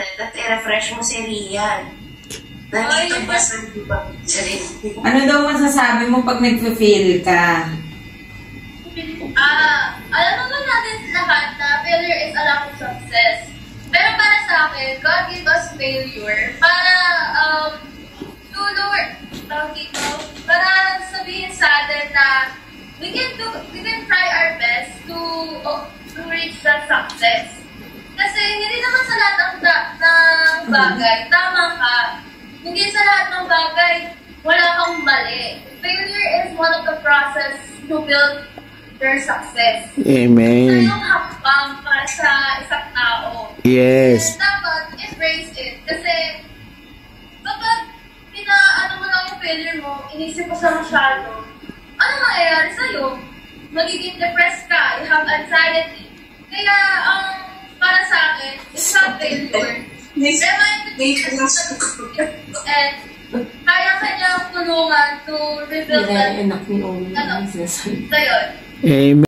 At i-refresh mo si Rian. Nandito ba sa Ano daw masasabi mo pag nag-fail ka? Alam naman natin lahat na failure is a lack of success. Pero para sa akin, God gave us failure para to lower, para sabihin sa atin na we can try our best to reach that success. Kasi hindi naman sa lahat ng bagay, tama ka. Hindi sa lahat ng bagay, wala kang mali. Failure is one of the process to build their success. Amen. So yung hakbang para sa isang tao. Yes. And dapat embrace it. Kasi kapag pinaano mo lang yung failure mo, inisip mo siya masyado, ano mangyayari sa'yo? Magiging depressed ka, you have anxiety. Kaya, para sa akin, it's not failure. And kaya kanyang tulungan to rebuild that. So yun. Amen.